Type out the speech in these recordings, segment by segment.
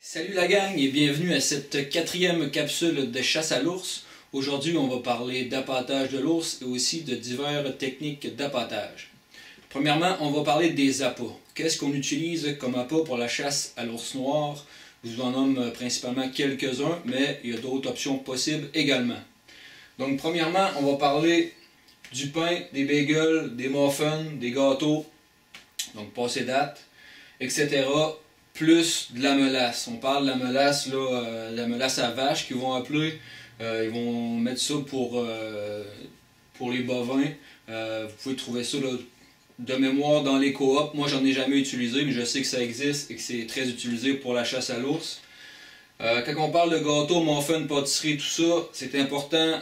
Salut la gang et bienvenue à cette quatrième capsule de chasse à l'ours. Aujourd'hui, on va parler d'appâtage de l'ours et aussi de diverses techniques d'appâtage. Premièrement, on va parler des appâts. Qu'est-ce qu'on utilise comme appât pour la chasse à l'ours noir? Je vous en nomme principalement quelques-uns, mais il y a d'autres options possibles également. Donc premièrement, on va parler du pain, des bagels, des muffins, des gâteaux, donc passé date, etc. Plus de la mélasse. On parle de la mélasse, là, la mélasse à vache qu'ils vont appeler. Ils vont mettre ça pour les bovins. Vous pouvez trouver ça là, de mémoire dans les coops. Moi, j'en ai jamais utilisé, mais je sais que ça existe et que c'est très utilisé pour la chasse à l'ours. Quand on parle de gâteau, muffin, pâtisserie, tout ça, c'est important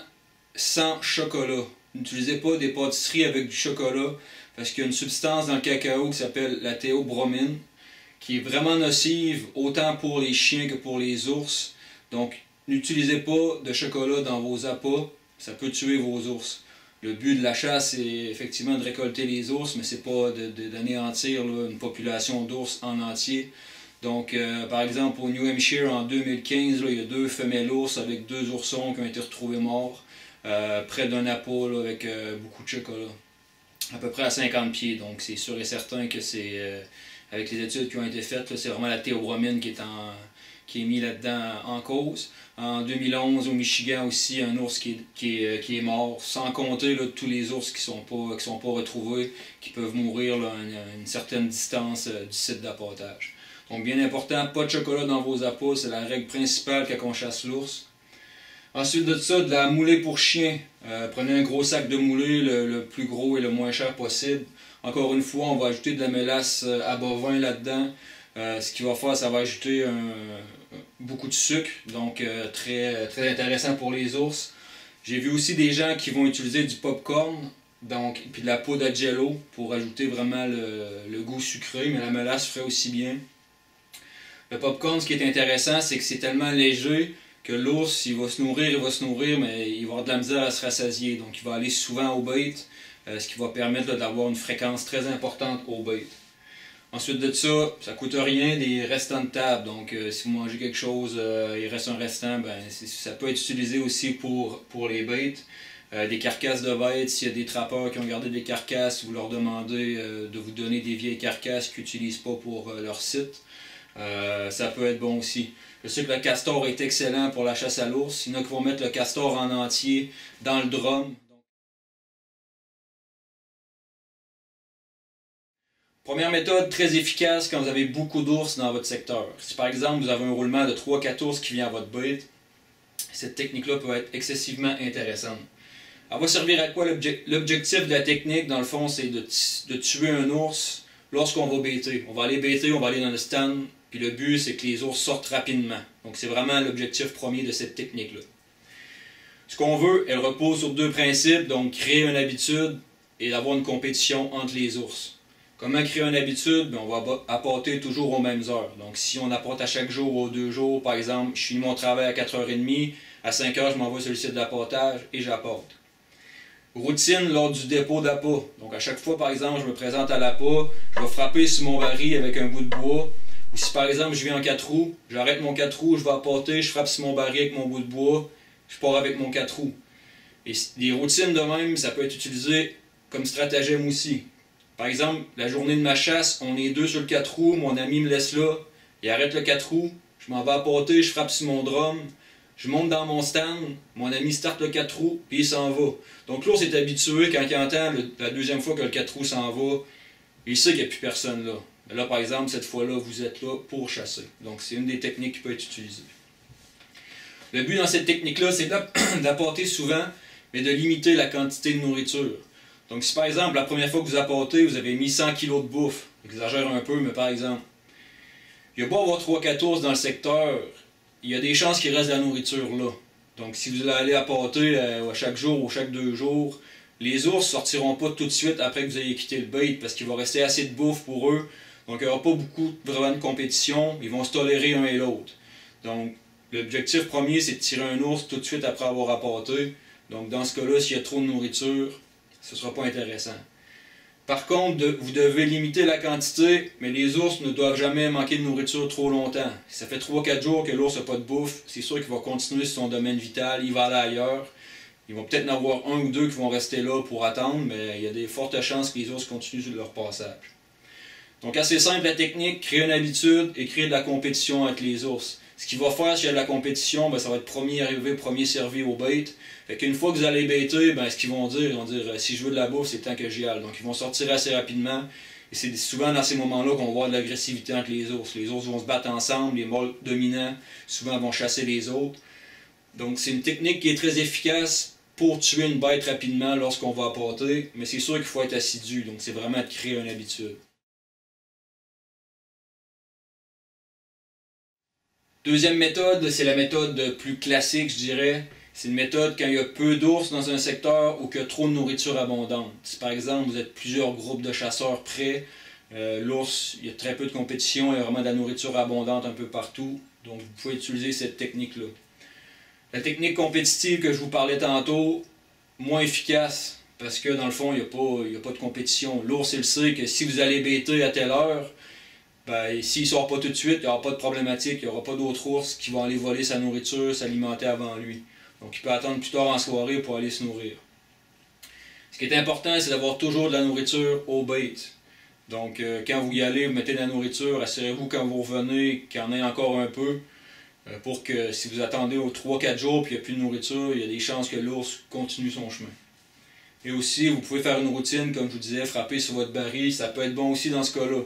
sans chocolat. N'utilisez pas des pâtisseries avec du chocolat parce qu'il y a une substance dans le cacao qui s'appelle la théobromine, qui est vraiment nocive autant pour les chiens que pour les ours. Donc, n'utilisez pas de chocolat dans vos appâts, ça peut tuer vos ours. Le but de la chasse, c'est effectivement de récolter les ours, mais c'est pas d'anéantir une population d'ours en entier. Donc, par exemple, au New Hampshire, en 2015, là, il y a 2 femelles ours avec 2 oursons qui ont été retrouvés morts près d'un appât là, avec beaucoup de chocolat. À peu près à 50 pieds, donc c'est sûr et certain que c'est... avec les études qui ont été faites, c'est vraiment la théobromine qui est mis là-dedans en cause. En 2011, au Michigan aussi, un ours qui est mort, sans compter là, tous les ours qui sont pas retrouvés, qui peuvent mourir là, à une certaine distance du site d'appâtage. Donc bien important, pas de chocolat dans vos appâts, c'est la règle principale quand on chasse l'ours. Ensuite de ça, de la moulée pour chien. Prenez un gros sac de moulée, le plus gros et le moins cher possible. Encore une fois, on va ajouter de la mélasse à bovin là-dedans. Ce qu'il va faire, ça va ajouter beaucoup de sucre, donc très intéressant pour les ours. J'ai vu aussi des gens qui vont utiliser du popcorn, donc puis de la poudre à jello pour ajouter vraiment le goût sucré, mais la mélasse ferait aussi bien. Le popcorn, ce qui est intéressant, c'est que c'est tellement léger que l'ours, il va se nourrir, mais il va avoir de la misère à se rassasier, donc il va aller souvent au bait. Ce qui va permettre d'avoir une fréquence très importante au bait. Ensuite de ça, ça ne coûte rien des restants de table. Donc si vous mangez quelque chose, il reste un restant, ben, ça peut être utilisé aussi pour les bêtes. Des carcasses de bêtes, s'il y a des trappeurs qui ont gardé des carcasses, vous leur demandez de vous donner des vieilles carcasses qu'ils n'utilisent pas pour leur site. Ça peut être bon aussi. Je sais que le castor est excellent pour la chasse à l'ours. Il y en a qui vont mettre le castor en entier dans le drum. Première méthode très efficace quand vous avez beaucoup d'ours dans votre secteur. Si par exemple vous avez un roulement de 3-4 ours qui vient à votre bait, cette technique-là peut être excessivement intéressante. Elle va servir à quoi? L'objectif de la technique, dans le fond, c'est de tuer un ours lorsqu'on va baiter. On va aller baiter, on va aller dans le stand, puis le but c'est que les ours sortent rapidement. Donc c'est vraiment l'objectif premier de cette technique-là. Ce qu'on veut, elle repose sur 2 principes, donc créer une habitude et avoir une compétition entre les ours. Comment créer une habitude? Bien, on va appâter toujours aux mêmes heures. Donc si on apporte à chaque jour ou aux 2 jours, par exemple, je finis mon travail à 4h30, à 5h je m'envoie sur le site d'appâtage et j'apporte. Routine lors du dépôt d'appât. Donc à chaque fois, par exemple, je me présente à l'appât, je vais frapper sur mon baril avec un bout de bois. Ou si par exemple je viens en 4 roues, j'arrête mon 4 roues, je vais appâter, je frappe sur mon baril avec mon bout de bois, je pars avec mon 4 roues. Et des routines de même, ça peut être utilisé comme stratagème aussi. Par exemple, la journée de ma chasse, on est 2 sur le 4 roues, mon ami me laisse là, il arrête le 4 roues, je m'en vais appâter, je frappe sur mon drum, je monte dans mon stand, mon ami starte le 4 roues, puis il s'en va. Donc l'ours est habitué, quand il entend la 2e fois que le 4 roues s'en va, il sait qu'il n'y a plus personne là. Mais là, par exemple, cette fois-là, vous êtes là pour chasser. Donc c'est une des techniques qui peut être utilisée. Le but dans cette technique-là, c'est d'appâter souvent, mais de limiter la quantité de nourriture. Donc si par exemple, la première fois que vous appâtez, vous avez mis 100 kg de bouffe, j'exagère un peu, mais par exemple, il y a beau avoir 3-4 ours dans le secteur, il y a des chances qu'il reste de la nourriture là. Donc si vous allez appâter à chaque jour ou chaque 2 jours, les ours ne sortiront pas tout de suite après que vous ayez quitté le bait parce qu'il va rester assez de bouffe pour eux. Donc il n'y aura pas vraiment de compétition, ils vont se tolérer un et l'autre. Donc l'objectif premier, c'est de tirer un ours tout de suite après avoir appâté. Donc dans ce cas-là, s'il y a trop de nourriture, ce ne sera pas intéressant. Par contre, vous devez limiter la quantité, mais les ours ne doivent jamais manquer de nourriture trop longtemps. Si ça fait 3-4 jours que l'ours n'a pas de bouffe, c'est sûr qu'il va continuer sur son domaine vital, il va aller ailleurs. Il va peut-être en avoir un ou deux qui vont rester là pour attendre, mais il y a des fortes chances que les ours continuent sur leur passage. Donc assez simple la technique, créer une habitude et créer de la compétition avec les ours. Ce qu'il va faire s'il y a de la compétition, ben, ça va être premier arrivé, premier servi au bait. Fait qu'une fois que vous allez baiter, ben, ce qu'ils vont dire, si je veux de la bouffe, c'est le temps que j'y aille. Donc ils vont sortir assez rapidement. Et c'est souvent dans ces moments-là qu'on va voir de l'agressivité entre les ours. Les ours vont se battre ensemble, les mâles dominants souvent vont chasser les autres. Donc c'est une technique qui est très efficace pour tuer une bête rapidement lorsqu'on va appâter, mais c'est sûr qu'il faut être assidu, donc c'est vraiment de créer une habitude. Deuxième méthode, c'est la méthode plus classique, je dirais. C'est une méthode quand il y a peu d'ours dans un secteur ou qu'il y a trop de nourriture abondante. Si par exemple vous êtes plusieurs groupes de chasseurs près, l'ours, il y a très peu de compétition, il y a vraiment de la nourriture abondante un peu partout, donc vous pouvez utiliser cette technique-là. La technique compétitive que je vous parlais tantôt, moins efficace, parce que dans le fond, il n'y a pas de compétition. L'ours, il sait que si vous allez baiter à telle heure, ben, s'il ne sort pas tout de suite, il n'y aura pas de problématique, il n'y aura pas d'autres ours qui vont aller voler sa nourriture, s'alimenter avant lui. Donc il peut attendre plus tard en soirée pour aller se nourrir. Ce qui est important, c'est d'avoir toujours de la nourriture au bait. Donc quand vous y allez, vous mettez de la nourriture, assurez-vous quand vous revenez qu'il y en ait encore un peu, pour que si vous attendez aux 3-4 jours et qu'il n'y a plus de nourriture, il y a des chances que l'ours continue son chemin. Et aussi, vous pouvez faire une routine, comme je vous disais, frapper sur votre baril, ça peut être bon aussi dans ce cas-là.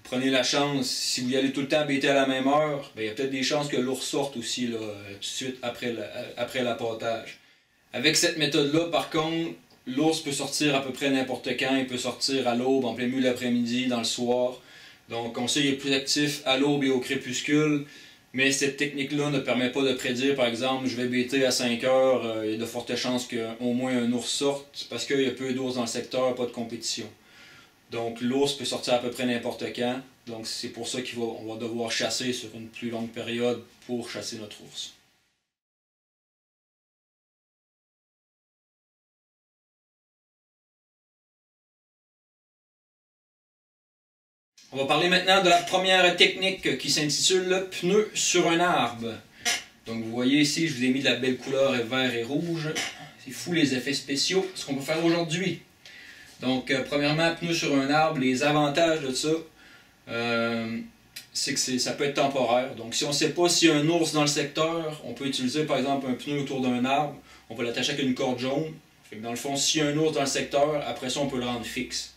Prenez la chance, si vous y allez tout le temps bêter à la même heure, ben, il y a peut-être des chances que l'ours sorte aussi là, tout de suite après l'appâtage. Avec cette méthode-là, par contre, l'ours peut sortir à peu près n'importe quand, il peut sortir à l'aube, en plein milieu de l'après-midi, dans le soir. Donc on sait qu'il est plus actif à l'aube et au crépuscule. Mais cette technique-là ne permet pas de prédire, par exemple, je vais bêter à 5 heures, il y a de fortes chances qu'au moins un ours sorte, parce qu'il y a peu d'ours dans le secteur, pas de compétition. Donc l'ours peut sortir à peu près n'importe quand, donc c'est pour ça qu'on va devoir chasser sur une plus longue période pour chasser notre ours. On va parler maintenant de la première technique qui s'intitule le pneu sur un arbre. Donc vous voyez ici, je vous ai mis de la belle couleur vert et rouge. C'est fou les effets spéciaux, ce qu'on va faire aujourd'hui. Donc premièrement, pneu sur un arbre, les avantages de ça, c'est que ça peut être temporaire. Donc si on ne sait pas s'il y a un ours dans le secteur, on peut utiliser par exemple un pneu autour d'un arbre, on va l'attacher avec une corde jaune. Fait que dans le fond, s'il y a un ours dans le secteur, après ça on peut le rendre fixe.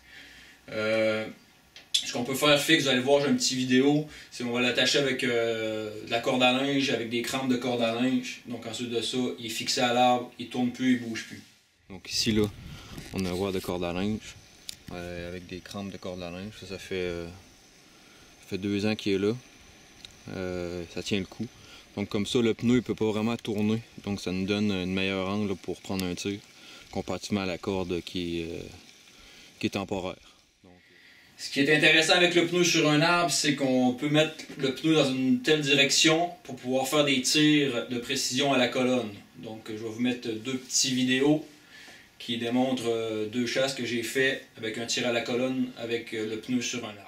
Ce qu'on peut faire fixe, vous allez voir, j'ai une petite vidéo, c'est qu'on va l'attacher avec de la corde à linge, avec des crampes de corde à linge. Donc ensuite de ça, il est fixé à l'arbre, il tourne plus, il bouge plus. Donc ici là, on a un wire de corde à linge, avec des crampes de corde à linge. Ça fait 2 ans qu'il est là, ça tient le coup. Donc comme ça, le pneu il peut pas vraiment tourner, donc ça nous donne une meilleure angle là, pour prendre un tir, comparativement à la corde qui est temporaire. Ce qui est intéressant avec le pneu sur un arbre, c'est qu'on peut mettre le pneu dans une telle direction pour pouvoir faire des tirs de précision à la colonne. Donc je vais vous mettre 2 petites vidéos qui démontrent 2 chasses que j'ai fait avec un tir à la colonne avec le pneu sur un arbre.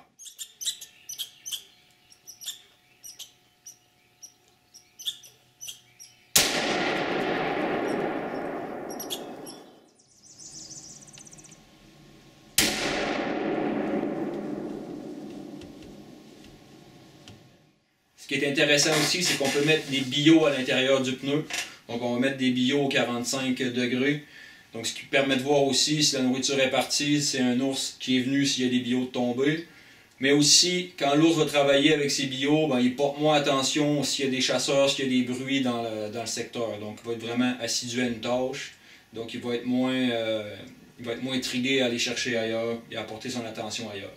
Ce qui est intéressant aussi, c'est qu'on peut mettre des billots à l'intérieur du pneu. Donc on va mettre des billots aux 45 degrés. Donc ce qui permet de voir aussi si la nourriture est partie, si c'est un ours qui est venu, s'il y a des billots de tomber. Mais aussi, quand l'ours va travailler avec ses billots, ben, il porte moins attention s'il y a des chasseurs, s'il y a des bruits dans le secteur. Donc il va être vraiment assidu à une tâche. Donc il va être moins intrigué à aller chercher ailleurs et à porter son attention ailleurs.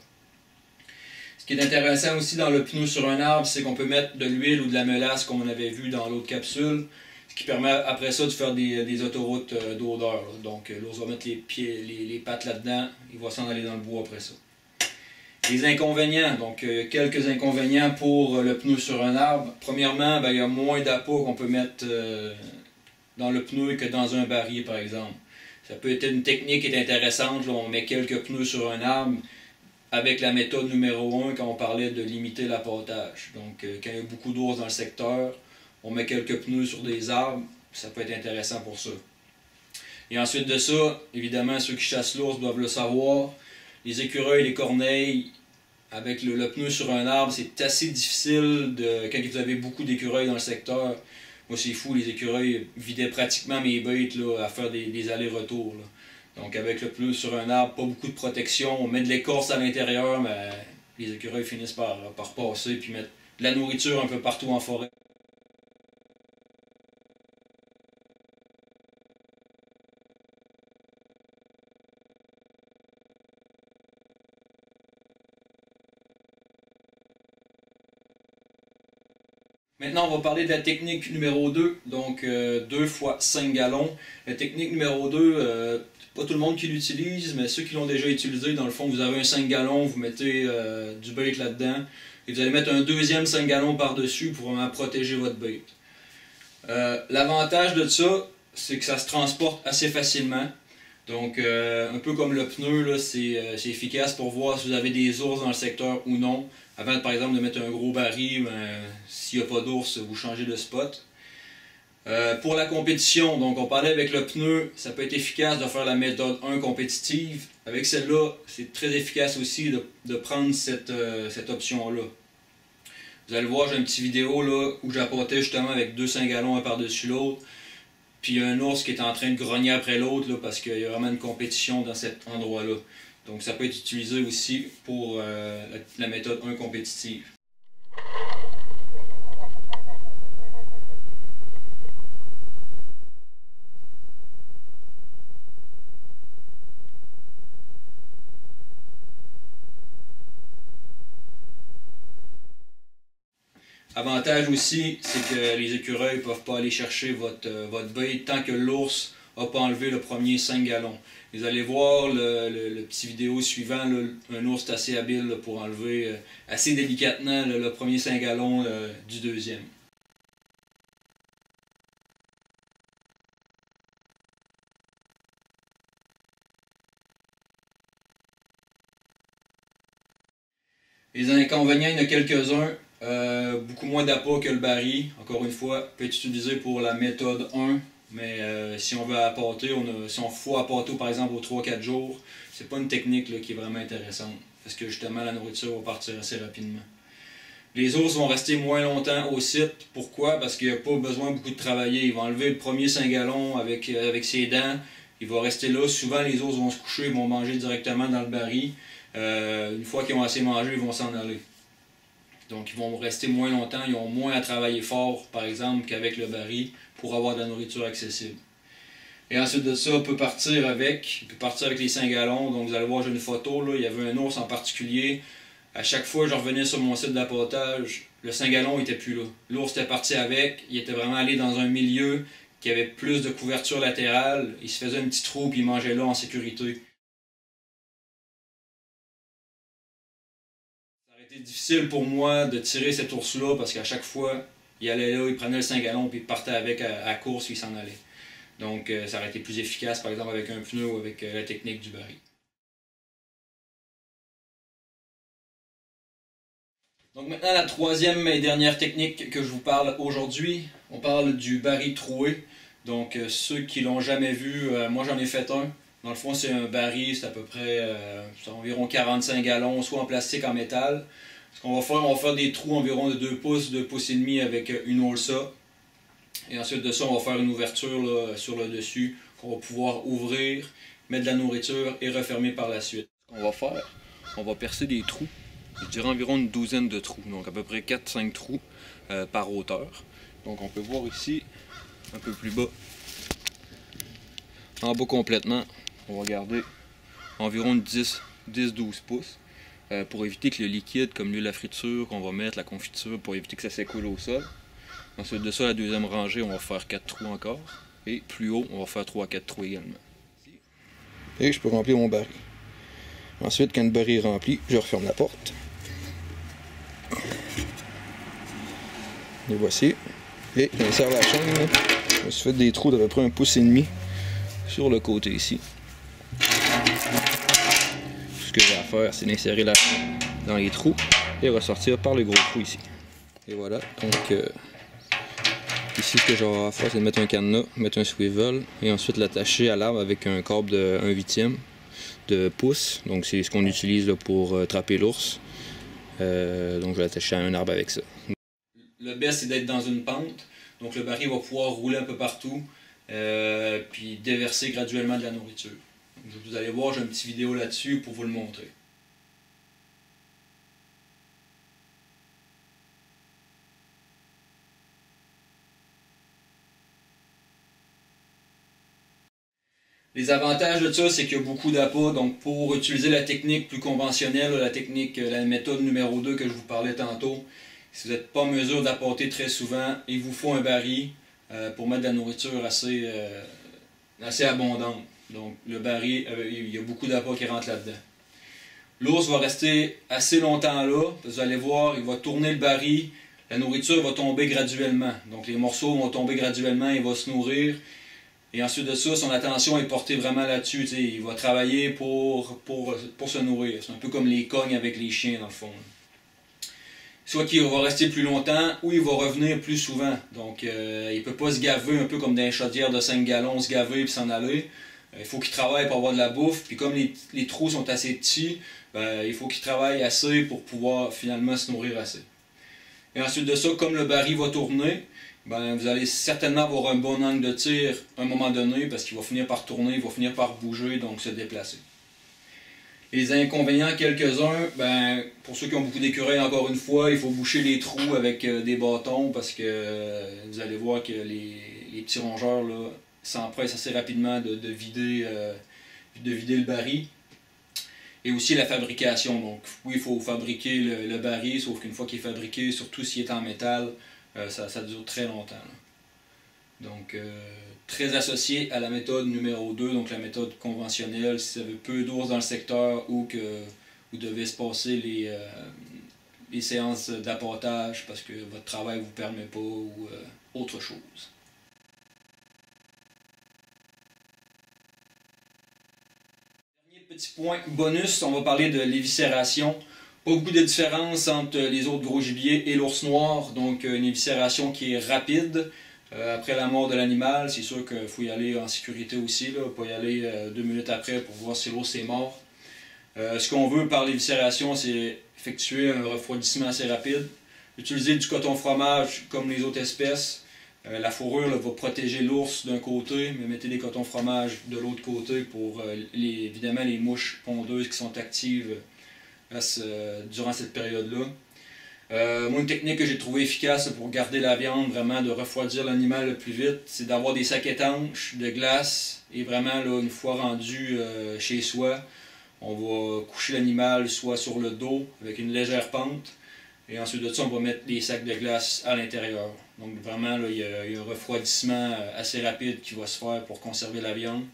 Ce qui est intéressant aussi dans le pneu sur un arbre, c'est qu'on peut mettre de l'huile ou de la mélasse comme on avait vu dans l'autre capsule, ce qui permet après ça de faire des autoroutes d'odeur. Donc l'ours va mettre les pattes là-dedans, il va s'en aller dans le bois après ça. Les inconvénients, donc quelques inconvénients pour le pneu sur un arbre. Premièrement, ben, il y a moins d'appât qu'on peut mettre dans le pneu que dans un baril par exemple. Ça peut être une technique qui est intéressante. Là, on met quelques pneus sur un arbre avec la méthode numéro 1 quand on parlait de limiter l'appâtage. Donc, quand il y a beaucoup d'ours dans le secteur, on met quelques pneus sur des arbres. Ça peut être intéressant pour ça. Et ensuite de ça, évidemment, ceux qui chassent l'ours doivent le savoir. Les écureuils, les corneilles, avec le pneu sur un arbre, c'est assez difficile quand vous avez beaucoup d'écureuils dans le secteur. Moi, c'est fou, les écureuils vidaient pratiquement mes bêtes là, à faire des allers-retours. Donc, avec le pneu sur un arbre, pas beaucoup de protection. On met de l'écorce à l'intérieur, mais les écureuils finissent par passer et mettre de la nourriture un peu partout en forêt. Maintenant, on va parler de la technique numéro 2, donc 2 fois 5 gallons. La technique numéro 2, pas tout le monde qui l'utilise, mais ceux qui l'ont déjà utilisé, dans le fond, vous avez un 5 gallons, vous mettez du bait là-dedans, et vous allez mettre un deuxième 5 gallons par-dessus pour vraiment protéger votre bait. L'avantage de ça, c'est que ça se transporte assez facilement. Donc, un peu comme le pneu, c'est efficace pour voir si vous avez des ours dans le secteur ou non. Avant, par exemple, de mettre un gros baril, s'il n'y a pas d'ours, vous changez de spot. Pour la compétition, donc on parlait avec le pneu, ça peut être efficace de faire la méthode 1 compétitive. Avec celle-là, c'est très efficace aussi de prendre cette option-là. Vous allez voir, j'ai une petite vidéo là, où j'apportais justement avec 2 5 gallons un par-dessus l'autre. Puis il y a un ours qui est en train de grogner après l'autre parce qu'il y a vraiment une compétition dans cet endroit-là. Donc ça peut être utilisé aussi pour la méthode 1 compétitive. Avantage aussi, c'est que les écureuils ne peuvent pas aller chercher votre bait tant que l'ours n'a pas enlevé le premier 5 gallons. Vous allez voir le petit vidéo suivant, là, un ours est assez habile là, pour enlever assez délicatement le premier 5 gallons du deuxième. Les inconvénients, il y en a quelques-uns. Beaucoup moins d'appât que le baril, encore une fois, peut être utilisé pour la méthode 1, mais si on veut appâter, si on faut appâter par exemple aux 3-4 jours, c'est pas une technique là, qui est vraiment intéressante, parce que justement la nourriture va partir assez rapidement. Les ours vont rester moins longtemps au site, pourquoi? Parce qu'il n'y a pas besoin beaucoup de travailler, ils vont enlever le premier 5 gallons avec ses dents, il va rester là, souvent les ours vont se coucher, ils vont manger directement dans le baril, une fois qu'ils ont assez mangé, ils vont s'en aller. Donc ils vont rester moins longtemps, ils ont moins à travailler fort, par exemple, qu'avec le baril pour avoir de la nourriture accessible. Et ensuite de ça, on peut partir avec les 5 gallons. Donc vous allez voir, j'ai une photo, là, il y avait un ours en particulier. À chaque fois que je revenais sur mon site d'appâtage, le 5 gallons n'était plus là. L'ours était parti avec, il était vraiment allé dans un milieu qui avait plus de couverture latérale. Il se faisait un petit trou et il mangeait là en sécurité. C'était difficile pour moi de tirer cet ours-là parce qu'à chaque fois, il allait là, il prenait le 5 gallons puis il partait avec à course et il s'en allait. Donc ça aurait été plus efficace par exemple avec un pneu ou avec la technique du baril. Donc maintenant la troisième et dernière technique que je vous parle aujourd'hui, on parle du baril troué. Donc ceux qui l'ont jamais vu, moi j'en ai fait un. Dans le fond, c'est un baril, c'est à peu près environ 45 gallons, soit en plastique, en métal. Ce qu'on va faire, on va faire des trous environ de 2 pouces, 2 pouces et demi avec une holsa. Et ensuite de ça, on va faire une ouverture là, sur le dessus qu'on va pouvoir ouvrir, mettre de la nourriture et refermer par la suite. Ce qu'on va faire, on va percer des trous, je dirais environ une douzaine de trous, donc à peu près 4-5 trous par hauteur. Donc on peut voir ici, un peu plus bas, en bas complètement. On va garder environ 10-12 pouces pour éviter que le liquide, comme l'huile à friture qu'on va mettre, la confiture, pour éviter que ça s'écoule au sol. Ensuite de ça, la deuxième rangée, on va faire 4 trous encore. Et plus haut, on va faire 3 à 4 trous également. Et je peux remplir mon baril. Ensuite, quand le baril est rempli, je referme la porte. Et voici. Et quand il sert la chaîne, je me suis fait des trous d'à peu près 1,5 pouce sur le côté ici. Tout ce que j'ai à faire, c'est d'insérer la dans les trous et ressortir par le gros trou ici. Et voilà, donc ici ce que j'aurai à faire, c'est de mettre un cadenas, mettre un swivel et ensuite l'attacher à l'arbre avec un câble de 1/8 de pouce. Donc c'est ce qu'on utilise là, pour attraper l'ours. Donc je vais l'attacher à un arbre avec ça. Le best, c'est d'être dans une pente. Donc le baril va pouvoir rouler un peu partout, puis déverser graduellement de la nourriture. Donc, vous allez voir, j'ai une petite vidéo là-dessus pour vous le montrer. Les avantages de ça, c'est qu'il y a beaucoup d'appâts. Donc pour utiliser la technique plus conventionnelle, la méthode numéro 2 que je vous parlais tantôt, si vous n'êtes pas en mesure d'appâter très souvent, il vous faut un baril pour mettre de la nourriture assez abondante. Donc le baril, il y a beaucoup d'appâts qui rentrent là-dedans. L'ours va rester assez longtemps là. Vous allez voir, il va tourner le baril, la nourriture va tomber graduellement. Donc les morceaux vont tomber graduellement, il va se nourrir. Et ensuite de ça, son attention est portée vraiment là-dessus. Il va travailler pour se nourrir. C'est un peu comme les cognes avec les chiens, dans le fond. Soit qu'il va rester plus longtemps, ou il va revenir plus souvent. Donc, il ne peut pas se gaver, un peu comme dans les chaudières de 5 gallons, se gaver et s'en aller. Il faut qu'il travaille pour avoir de la bouffe. Puis comme les trous sont assez petits, il faut qu'il travaille assez pour pouvoir finalement se nourrir assez. Et ensuite de ça, comme le baril va tourner, vous allez certainement avoir un bon angle de tir à un moment donné parce qu'il va finir par tourner, il va finir par bouger, donc se déplacer. Les inconvénients, quelques-uns, pour ceux qui ont beaucoup d'écureuils, encore une fois, il faut boucher les trous avec des bâtons parce que vous allez voir que les petits rongeurs s'empressent assez rapidement de vider le baril. Et aussi la fabrication. Donc oui, il faut fabriquer le baril, sauf qu'une fois qu'il est fabriqué, surtout s'il est en métal, ça dure très longtemps. Là. Donc très associé à la méthode numéro 2, donc la méthode conventionnelle, si vous avez peu d'ours dans le secteur ou que vous devez se passer les séances d'appâtage parce que votre travail ne vous permet pas ou autre chose. Petit point bonus, on va parler de l'éviscération. Pas beaucoup de différence entre les autres gros gibiers et l'ours noir, donc une éviscération qui est rapide après la mort de l'animal. C'est sûr qu'il faut y aller en sécurité aussi, là, pas y aller 2 minutes après pour voir si l'ours est mort. Ce qu'on veut par l'éviscération, c'est effectuer un refroidissement assez rapide. Utiliser du coton fromage comme les autres espèces. La fourrure va protéger l'ours d'un côté, mais mettez des cotons fromage de l'autre côté pour évidemment les mouches pondeuses qui sont actives durant cette période-là. Moi, une technique que j'ai trouvée efficace pour garder la viande, vraiment de refroidir l'animal le plus vite, c'est d'avoir des sacs étanches de glace et vraiment, là, une fois rendu chez soi, on va coucher l'animal soit sur le dos avec une légère pente. Et ensuite de ça, on va mettre des sacs de glace à l'intérieur. Donc vraiment, là, il y a un refroidissement assez rapide qui va se faire pour conserver la viande.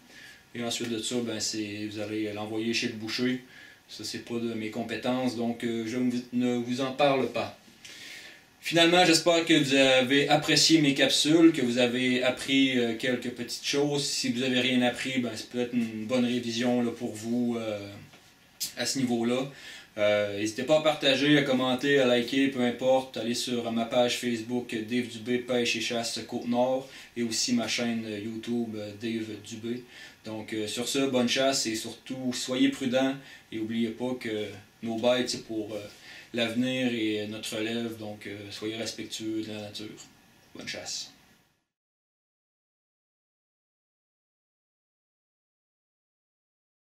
Et ensuite de ça, vous allez l'envoyer chez le boucher. Ça, c'est pas de mes compétences, donc je ne vous en parle pas. Finalement, j'espère que vous avez apprécié mes capsules, que vous avez appris quelques petites choses. Si vous n'avez rien appris, c'est peut-être une bonne révision là, pour vous à ce niveau-là. N'hésitez pas à partager, à commenter, à liker, peu importe. Allez sur ma page Facebook Dave Dubé Pêche et Chasse Côte-Nord et aussi ma chaîne YouTube Dave Dubé. Donc sur ce, bonne chasse et surtout soyez prudents et n'oubliez pas que nos bêtes c'est pour l'avenir et notre relève. Donc soyez respectueux de la nature. Bonne chasse.